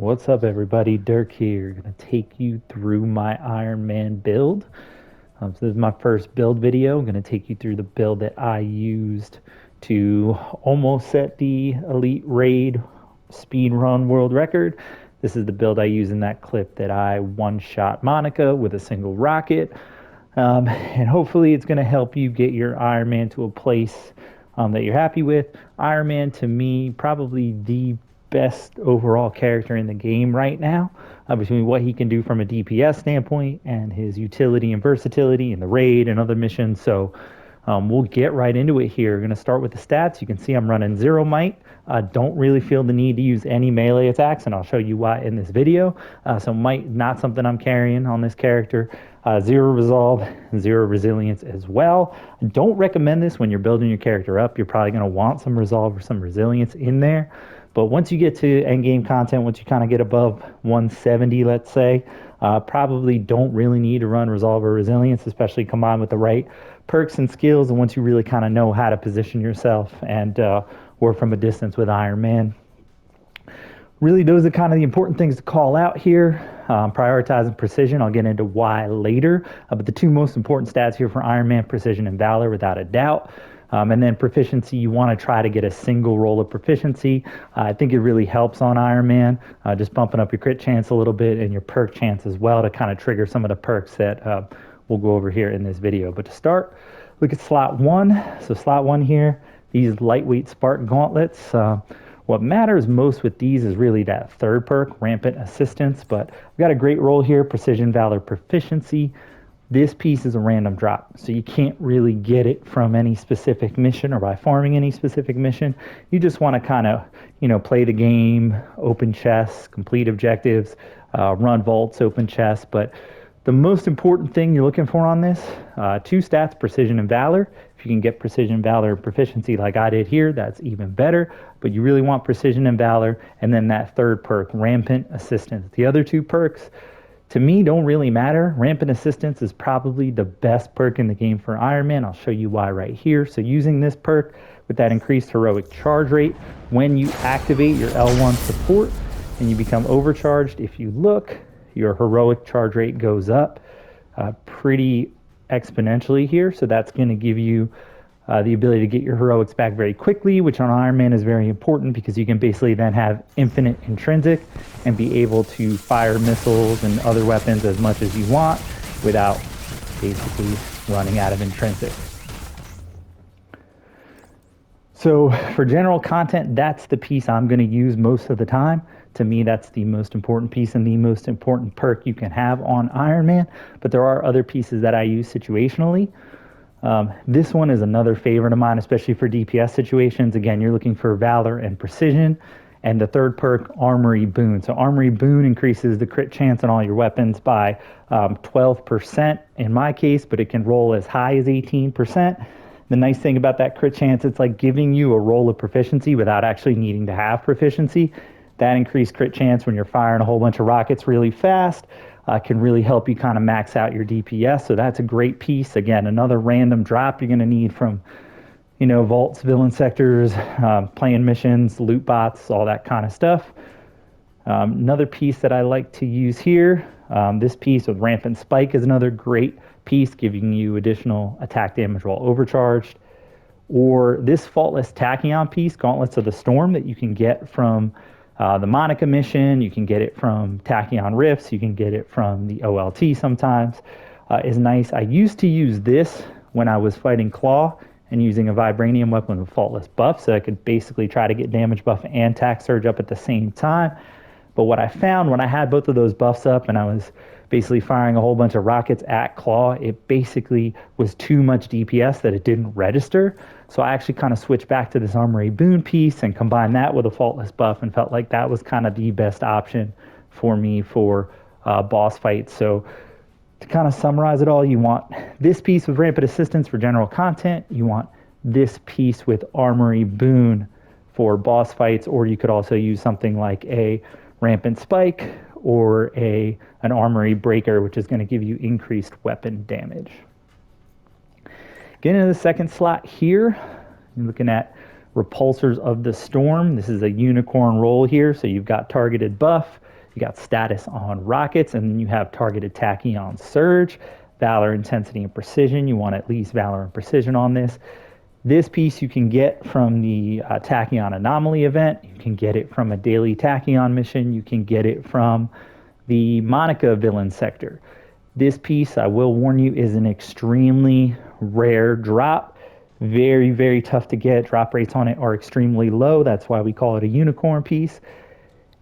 What's up, everybody? Dirk here. Gonna take you through my Iron Man build. So this is my first build video. I'm gonna take you through the build that I used to almost set the Elite Raid speed run world record. This is the build I use in that clip that I one-shot Monica with a single rocket. And hopefully it's gonna help you get your Iron Man to a place that you're happy with. Iron Man, to me, probably the best overall character in the game right now, between what he can do from a DPS standpoint and his utility and versatility in the raid and other missions. So we'll get right into it here. We're going to start with the stats. You can see I'm running 0 might. Don't really feel the need to use any melee attacks, and I'll show you why in this video. So might not something I'm carrying on this character. 0 resolve, 0 resilience as well. Don't recommend this when you're building your character up. You're probably going to want some resolve or some resilience in there. But once you get to end game content, once you kind of get above 170, let's say, probably don't really need to run resolve or resilience, especially combined with the right perks and skills. And once you really kind of know how to position yourself and work from a distance with Iron Man. Really, those are kind of the important things to call out here. Prioritizing precision, I'll get into why later. But the two most important stats here for Iron Man, precision and valor, without a doubt. And then proficiency, you want to try to get a single roll of proficiency. I think it really helps on Iron Man, just bumping up your crit chance a little bit and your perk chance as well to kind of trigger some of the perks that we'll go over here in this video. But to start, look at slot 1. So slot 1 here, these lightweight Spartan gauntlets. What matters most with these is really that third perk, rampant assistance. But we've got a great roll here, precision, valor, proficiency. This piece is a random drop, so you can't really get it from any specific mission or by farming any specific mission. You just want to kind of, play the game, open chests, complete objectives, run vaults, open chests. But the most important thing you're looking for on this, 2 stats, precision and valor. If you can get precision, valor, and proficiency like I did here, that's even better. But you really want precision and valor, and then that third perk, rampant assistance. The other 2 perks, to me, don't really matter. Rampant assistance is probably the best perk in the game for Iron Man. I'll show you why right here. So using this perk with that increased heroic charge rate, when you activate your L1 support and you become overcharged, if you look, your heroic charge rate goes up pretty exponentially here. So that's going to give you the ability to get your heroics back very quickly, which on Iron Man is very important because you can basically then have infinite intrinsic and be able to fire missiles and other weapons as much as you want without basically running out of intrinsic. So for general content, that's the piece I'm going to use most of the time. To me, that's the most important piece and the most important perk you can have on Iron Man. But there are other pieces that I use situationally. This one is another favorite of mine, especially for DPS situations. Again, you're looking for valor and precision. And the third perk, Armory Boon. So Armory Boon increases the crit chance on all your weapons by 12% in my case, but it can roll as high as 18%. The nice thing about that crit chance, it's like giving you a roll of proficiency without actually needing to have proficiency. That increased crit chance when you're firing a whole bunch of rockets really fast can really help you kind of max out your DPS. So that's a great piece. Again, another random drop you're going to need from, vaults, villain sectors, playing missions, loot bots, all that kind of stuff. Another piece that I like to use here, this piece with Rampant Spike is another great piece, giving you additional attack damage while overcharged. Or this Faultless Tachyon piece, Gauntlets of the Storm, that you can get from the Monica mission, you can get it from Tachyon Rifts, you can get it from the OLT sometimes, is nice. I used to use this when I was fighting Klaw and using a Vibranium weapon with Faultless buff, so I could basically try to get damage buff and attack surge up at the same time. But what I found when I had both of those buffs up and I was basically firing a whole bunch of rockets at Klaw, it basically was too much DPS that it didn't register. So I actually kind of switched back to this Armory Boon piece and combined that with a Faultless buff and felt like that was kind of the best option for me for boss fights. So to kind of summarize it all, you want this piece with Rampant Assistance for general content. You want this piece with Armory Boon for boss fights, or you could also use something like a Rampant Spike or an Armory Breaker, which is going to give you increased weapon damage. Getting into the second slot here, you're looking at Repulsors of the Storm. This is a unicorn roll here, so you've got targeted buff, You got status on rockets, and then you have targeted tachyon surge, valor, intensity, and precision. You want at least valor and precision on this. This piece you can get from the tachyon anomaly event. You can get it from a daily tachyon mission. You can get it from the Monica villain sector. This piece, I will warn you, is an extremely rare drop. Very, very tough to get. Drop rates on it are extremely low. That's why we call it a unicorn piece.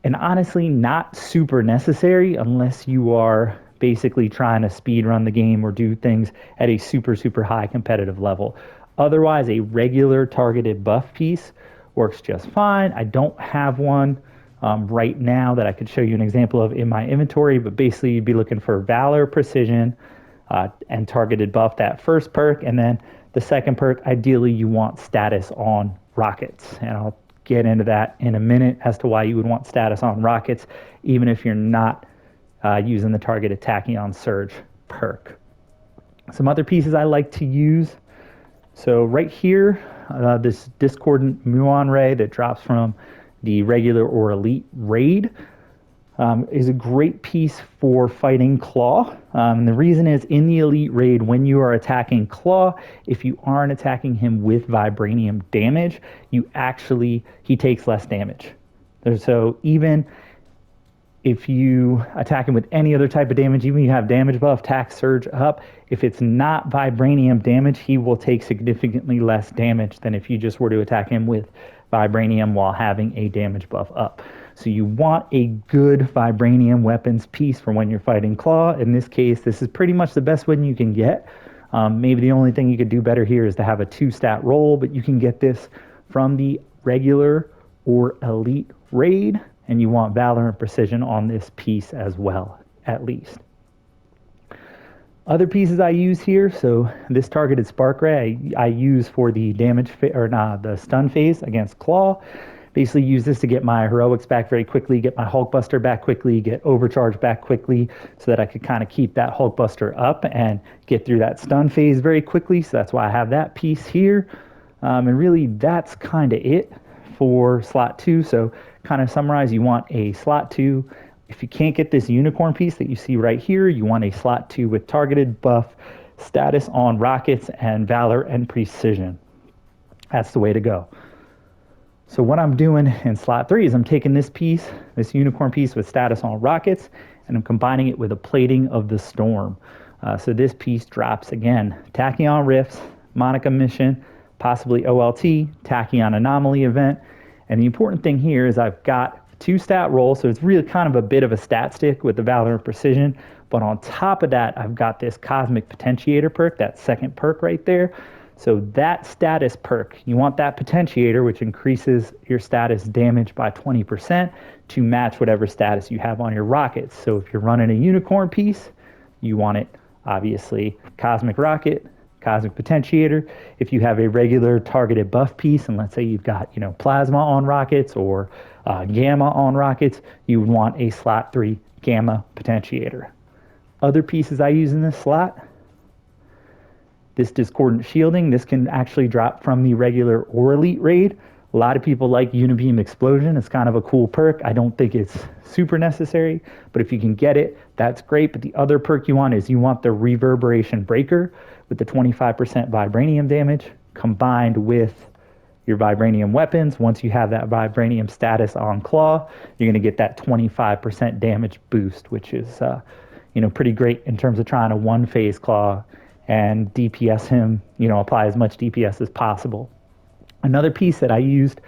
And honestly, not super necessary unless you are basically trying to speed run the game or do things at a super, super high competitive level. Otherwise, a regular targeted buff piece works just fine. I don't have one right now that I could show you an example of in my inventory, but basically you'd be looking for Valor, Precision, and targeted buff, that first perk, and then the second perk, ideally you want status on rockets. And I'll get into that in a minute as to why you would want status on rockets, even if you're not using the targeted tachyon surge perk. Some other pieces I like to use. So right here, this discordant muon ray that drops from the regular or elite raid is a great piece for fighting Klaw. And the reason is in the elite raid, when you are attacking Klaw, if you aren't attacking him with vibranium damage, he takes less damage. So even if you attack him with any other type of damage, even if you have damage buff, tax surge up, if it's not vibranium damage, he will take significantly less damage than if you just were to attack him with vibranium while having a damage buff up. So you want a good vibranium weapons piece for when you're fighting Klaw. In this case, this is pretty much the best one you can get. Maybe the only thing you could do better here is to have a 2-stat roll, but you can get this from the regular or elite raid, and you want valor and precision on this piece as well, at least. Other pieces I use here, so this targeted spark ray I use for the the stun phase against Klaw. Basically use this to get my heroics back very quickly, get my Hulkbuster back quickly, get Overcharge back quickly, so that I could kind of keep that Hulkbuster up and get through that stun phase very quickly. So that's why I have that piece here. And really that's kind of it for slot 2. So kind of summarize, you want a slot 2. If you can't get this unicorn piece that you see right here, you want a slot 2 with targeted buff, status on rockets, and valor and precision. That's the way to go. So what I'm doing in slot 3 is I'm taking this piece, this unicorn piece with status on rockets, and I'm combining it with a plating of the storm. So this piece drops, again, tachyon rifts, Monica mission, possibly OLT, tachyon anomaly event. And the important thing here is I've got 2-stat roll, so it's really kind of a bit of a stat stick with the valor and precision. But on top of that, I've got this cosmic potentiator perk, that second perk right there. So that status perk, you want that potentiator, which increases your status damage by 20% to match whatever status you have on your rockets. So if you're running a unicorn piece, you want it, obviously, cosmic rocket, cosmic potentiator. If you have a regular targeted buff piece, and let's say you've got, plasma on rockets or gamma on rockets, you would want a slot 3 gamma potentiator. Other pieces I use in this slot, this discordant shielding, this can actually drop from the regular or elite raid. A lot of people like Unibeam Explosion. It's kind of a cool perk. I don't think it's super necessary, but if you can get it, that's great. But the other perk you want is you want the Reverberation Breaker with the 25% vibranium damage combined with your vibranium weapons. Once you have that vibranium status on Klaw, you're going to get that 25% damage boost, which is pretty great in terms of trying to one-phase Klaw and DPS him, apply as much DPS as possible. Another piece that I used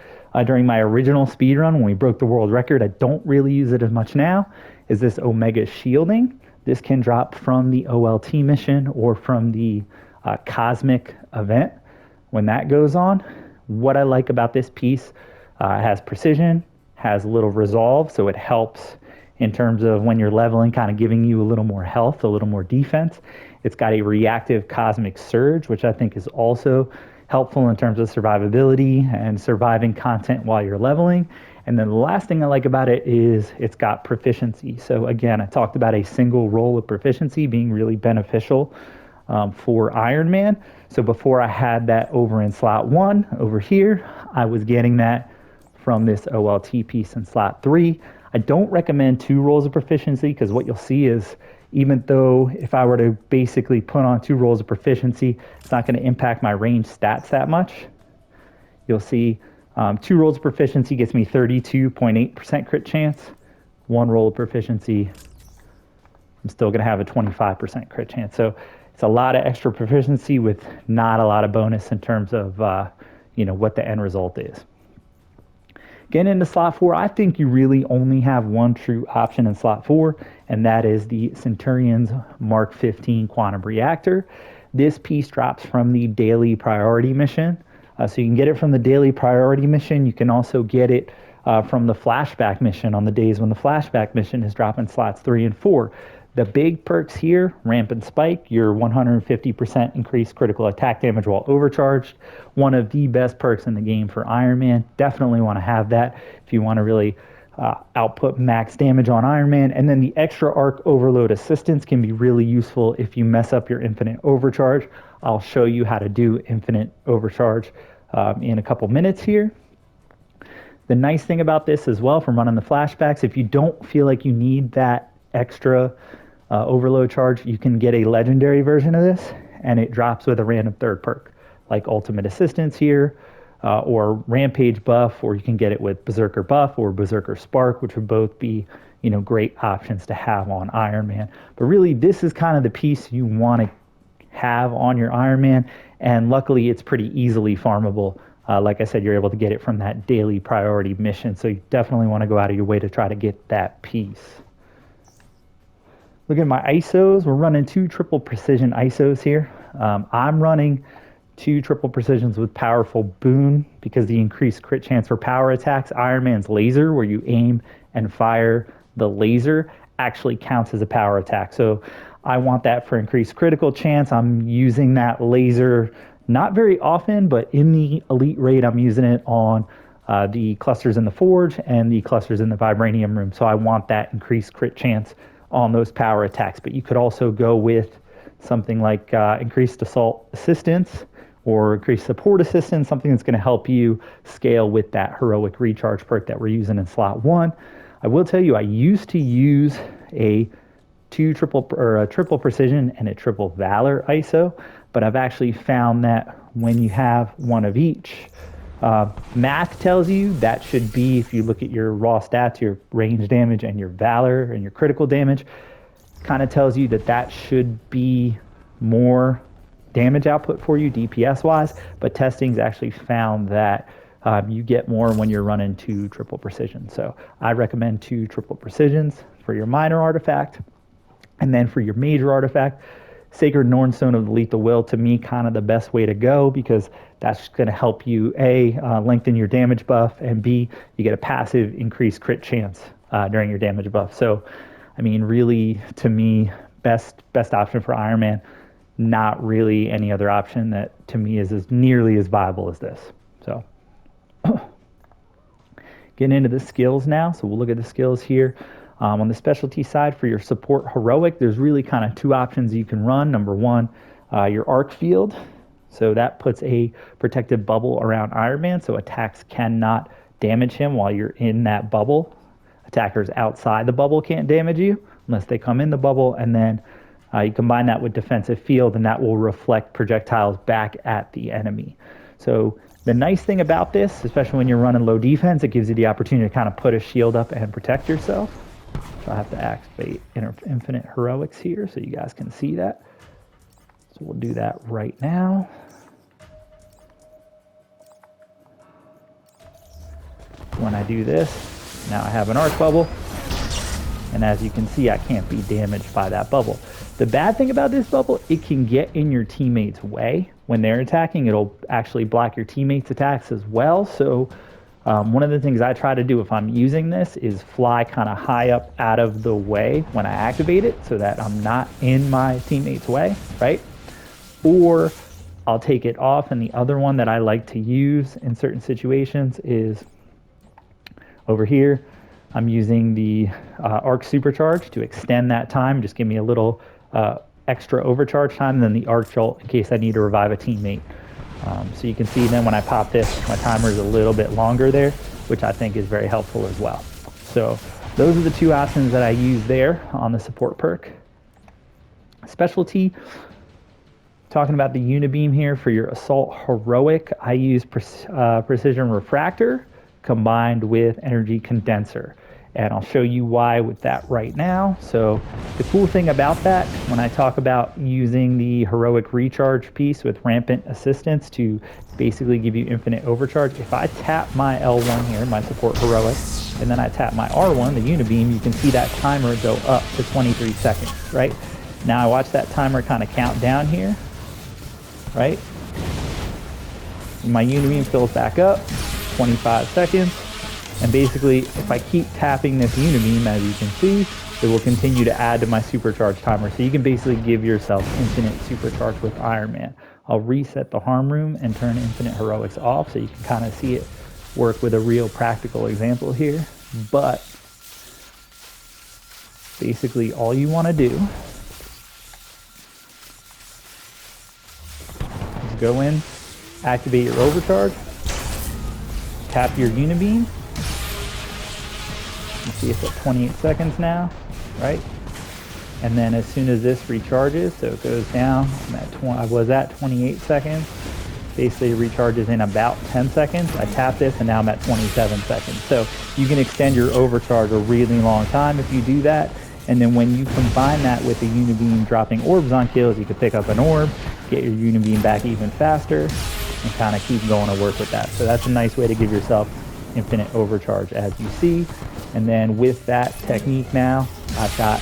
during my original speedrun when we broke the world record, I don't really use it as much now, is this Omega Shielding. This can drop from the OLT mission or from the Cosmic event when that goes on. What I like about this piece, it has precision, has a little resolve, so it helps in terms of when you're leveling, kind of giving you a little more health, a little more defense. It's got a reactive cosmic surge, which I think is also helpful in terms of survivability and surviving content while you're leveling. And then the last thing I like about it is it's got proficiency. So again, I talked about a single roll of proficiency being really beneficial for Iron Man. So before I had that over in slot 1 over here, I was getting that from this OLT piece in slot 3. I don't recommend 2 rolls of proficiency, because what you'll see is, even though if I were to basically put on 2 rolls of proficiency, it's not going to impact my range stats that much. You'll see 2 rolls of proficiency gets me 32.8% crit chance. 1 roll of proficiency, I'm still going to have a 25% crit chance. So it's a lot of extra proficiency with not a lot of bonus in terms of what the end result is. Getting into slot 4, I think you really only have one true option in slot 4, and that is the Centurion's Mark 15 Quantum Reactor. This piece drops from the daily priority mission. So you can get it from the daily priority mission. You can also get it from the flashback mission on the days when the flashback mission is dropping slots 3 and 4. The big perks here, Ramp and Spike, your 150% increased critical attack damage while overcharged. One of the best perks in the game for Iron Man. Definitely want to have that if you want to really output max damage on Iron Man. And then the extra arc overload assistance can be really useful if you mess up your infinite overcharge. I'll show you how to do infinite overcharge in a couple minutes here. The nice thing about this as well, from running the flashbacks, if you don't feel like you need that extra overload charge, you can get a legendary version of this, and it drops with a random third perk, like Ultimate Assistance here, or Rampage buff, or you can get it with Berserker buff or Berserker Spark, which would both be great options to have on Iron Man. But really, this is kind of the piece you want to have on your Iron Man, and luckily it's pretty easily farmable. Like I said, you're able to get it from that daily priority mission, so you definitely want to go out of your way to try to get that piece. Look at my ISOs. We're running 2 triple precision ISOs here. I'm running 2 triple precisions with Powerful Boon because the increased crit chance for power attacks. Iron Man's laser, where you aim and fire the laser, actually counts as a power attack. So I want that for increased critical chance. I'm using that laser not very often, but in the elite raid, I'm using it on the clusters in the forge and the clusters in the vibranium room. So I want that increased crit chance on those power attacks. But you could also go with something like increased assault assistance or increased support assistance, something that's going to help you scale with that heroic recharge perk that we're using in slot 1. I will tell you, I used to use a triple precision and a triple valor ISO, but I've actually found that when you have one of each, math tells you that should be, if you look at your raw stats, your range damage and your valor and your critical damage, kind of tells you that that should be more damage output for you DPS wise, but testing's actually found that you get more when you're running 2 triple precision. So I recommend 2 triple precisions for your minor artifact. And then for your major artifact, Sacred Nornstone of the Lethal Will, to me, kind of the best way to go, because that's going to help you, A, lengthen your damage buff, and B, you get a passive increased crit chance during your damage buff. So, I mean, really, to me, best option for Iron Man. Not really any other option that, to me, is as nearly as viable as this. So, getting into the skills now. So we'll look at the skills here. On the specialty side, for your support heroic, there's really kind of 2 options you can run. Number 1, your arc field. So that puts a protective bubble around Iron Man, so attacks cannot damage him while you're in that bubble. Attackers outside the bubble can't damage you unless they come in the bubble, and then you combine that with defensive field, and that will reflect projectiles back at the enemy. So the nice thing about this, especially when you're running low defense, it gives you the opportunity to kind of put a shield up and protect yourself. So I have to activate Infinite Heroics here so you guys can see that. So we'll do that right now. When I do this, now I have an arc bubble. And as you can see, I can't be damaged by that bubble. The bad thing about this bubble, it can get in your teammates' way. When they're attacking, it'll actually block your teammates' attacks as well. So one of the things I try to do if I'm using this is fly kind of high up out of the way when I activate it so that I'm not in my teammate's way, right? Or I'll take it off, and the other one that I like to use in certain situations is over here. I'm using the arc supercharge to extend that time, just give me a little extra overcharge time, and then the arc jolt in case I need to revive a teammate. So you can see then when I pop this, my timer is a little bit longer there, which I think is very helpful as well. So those are the two options that I use there on the support perk. Specialty, talking about the Unibeam here for your Assault Heroic, I use Precision Refractor combined with Energy Condenser. And I'll show you why with that right now. So the cool thing about that, when I talk about using the Heroic Recharge piece with Rampant Assistance to basically give you infinite overcharge, if I tap my L1 here, my Support Heroic, and then I tap my R1, the Unibeam, you can see that timer go up to 23 seconds, right? Now I watch that timer kind of count down here, right? My Unibeam fills back up, 25 seconds. And basically, if I keep tapping this Unibeam, as you can see, it will continue to add to my supercharge timer. So you can basically give yourself infinite supercharge with Iron Man. I'll reset the harm room and turn infinite heroics off so you can kind of see it work with a real practical example here. But basically all you want to do is go in, activate your overcharge, tap your Unibeam. You see it's at 28 seconds now, right? And then as soon as this recharges, so it goes down, I was at 28 seconds, basically recharges in about 10 seconds. I tap this and now I'm at 27 seconds. So you can extend your overcharge a really long time if you do that. And then when you combine that with the Unibeam dropping orbs on kills, you can pick up an orb, get your Unibeam back even faster, and kind of keep going to work with that. So that's a nice way to give yourself infinite overcharge, as you see. And then with that technique now, I've got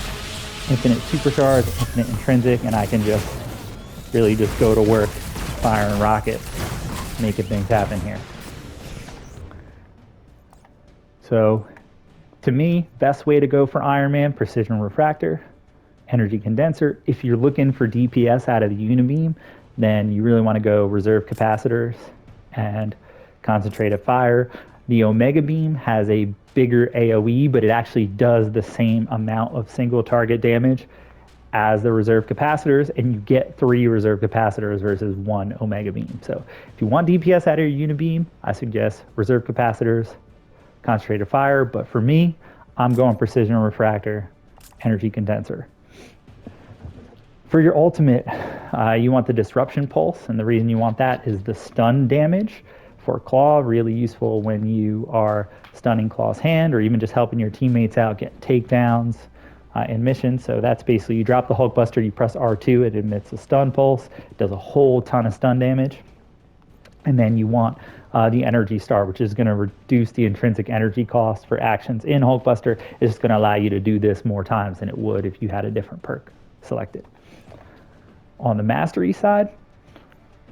infinite supercharge, infinite intrinsic, and I can just really just go to work firing rockets, making things happen here. So to me, best way to go for Iron Man, Precision Refractor, Energy Condenser. If you're looking for DPS out of the Unibeam, then you really want to go Reserve Capacitors and Concentrated Fire. The Omega Beam has a bigger AoE, but it actually does the same amount of single target damage as the Reserve Capacitors, and you get 3 Reserve Capacitors versus 1 Omega Beam. So if you want DPS out of your Unibeam, I suggest Reserve Capacitors, Concentrated Fire, but for me, I'm going Precision Refractor, Energy Condenser. For your ultimate, you want the Disruption Pulse, and the reason you want that is the stun damage for Klaw, really useful when you are stunning Klaw's hand or even just helping your teammates out get takedowns in missions. So that's basically, you drop the Hulkbuster, you press R2, it emits a stun pulse, does a whole ton of stun damage. And then you want the Energy Star, which is going to reduce the intrinsic energy cost for actions in Hulkbuster. It's just going to allow you to do this more times than it would if you had a different perk selected. On the Mastery side,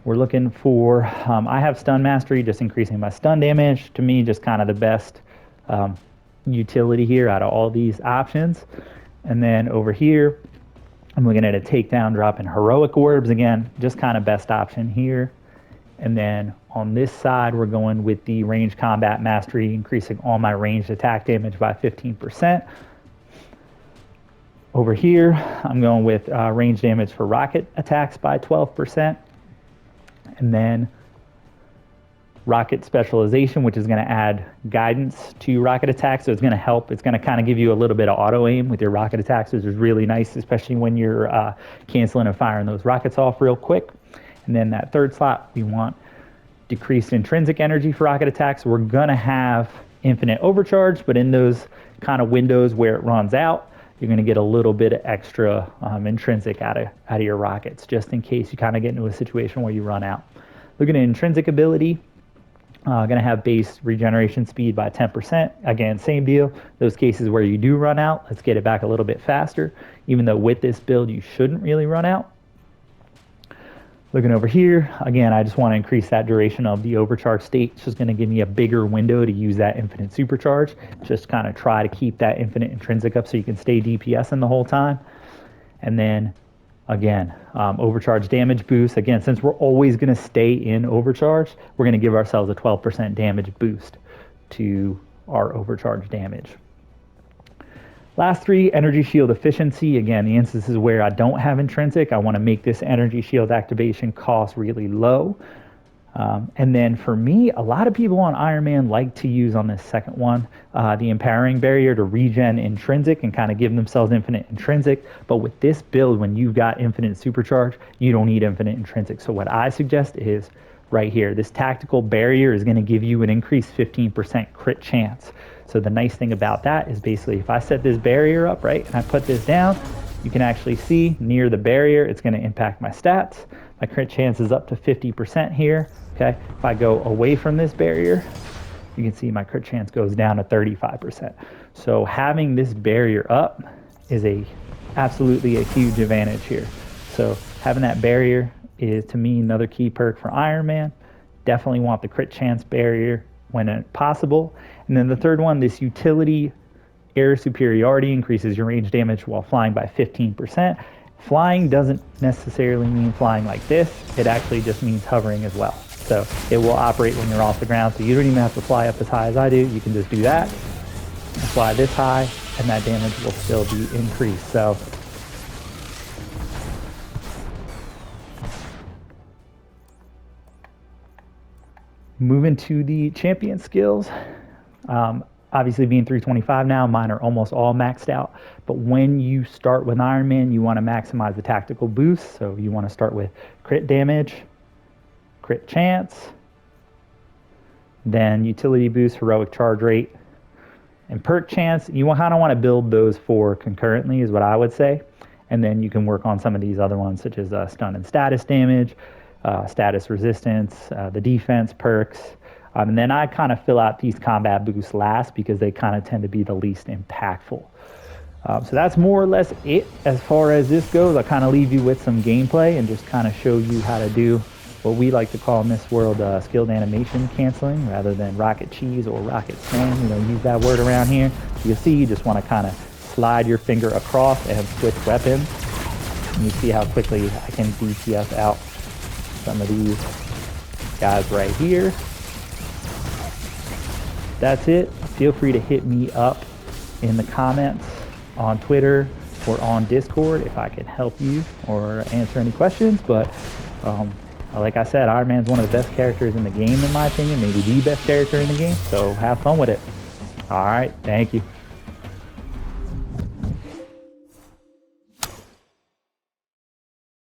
we're looking for, I have Stun Mastery, just increasing my stun damage. To me, just kind of the best utility here out of all these options. And then over here, I'm looking at a takedown, dropping Heroic Orbs. Again, just kind of best option here. And then on this side, we're going with the Range Combat Mastery, increasing all my ranged attack damage by 15%. Over here, I'm going with range damage for rocket attacks by 12%. And then rocket specialization, which is going to add guidance to rocket attacks. So it's going to help. It's going to kind of give you a little bit of auto aim with your rocket attacks, which is really nice, especially when you're canceling and firing those rockets off real quick. And then that third slot, we want decreased intrinsic energy for rocket attacks. We're going to have infinite overcharge, but in those kind of windows where it runs out, you're going to get a little bit of extra intrinsic out of your rockets, just in case you kind of get into a situation where you run out. Looking at intrinsic ability, going to have base regeneration speed by 10%. Again, same deal. Those cases where you do run out, let's get it back a little bit faster, even though with this build you shouldn't really run out. Looking over here, again, I just want to increase that duration of the overcharge state. It's just going to give me a bigger window to use that infinite supercharge. Just kind of try to keep that infinite intrinsic up so you can stay DPSing the whole time. And then, again, overcharge damage boost. Again, since we're always going to stay in overcharge, we're going to give ourselves a 12% damage boost to our overcharge damage. Last 3, energy shield efficiency. Again, the instances where I don't have intrinsic, I want to make this energy shield activation cost really low. And then for me, a lot of people on Iron Man like to use on this second one the empowering barrier to regen intrinsic and kind of give themselves infinite intrinsic. But with this build, when you've got infinite supercharge, you don't need infinite intrinsic. So what I suggest is right here, this tactical barrier is going to give you an increased 15% crit chance. So the nice thing about that is basically if I set this barrier up, right, and I put this down, you can actually see near the barrier, it's going to impact my stats. My crit chance is up to 50% here. Okay, if I go away from this barrier, you can see my crit chance goes down to 35%. So having this barrier up is absolutely a huge advantage here. So having that barrier is, to me, another key perk for Iron Man. Definitely want the crit chance barrier when possible. And then the third one, this utility air superiority increases your range damage while flying by 15%. Flying doesn't necessarily mean flying like this. It actually just means hovering as well. So it will operate when you're off the ground. So you don't even have to fly up as high as I do. You can just do that and fly this high, and that damage will still be increased. So moving to the champion skills. Obviously being 325 now, mine are almost all maxed out. But when you start with Iron Man, you want to maximize the tactical boost. So you want to start with crit damage, crit chance, then utility boost, heroic charge rate, and perk chance. You kind of want to build those four concurrently is what I would say. And then you can work on some of these other ones such as stun and status damage, status resistance, the defense perks. And then I kind of fill out these combat boosts last because they kind of tend to be the least impactful. So that's more or less it as far as this goes. I'll kind of leave you with some gameplay and just kind of show you how to do what we like to call in this world skilled animation canceling rather than rocket cheese or rocket slam. You know, use that word around here. You see, you just want to kind of slide your finger across and switch weapons. And you see how quickly I can DPS out some of these guys right here. That's it. Feel free to hit me up in the comments on Twitter or on Discord if I can help you or answer any questions. But like I said, Iron Man's one of the best characters in the game, in my opinion, maybe the best character in the game. So have fun with it. All right. Thank you.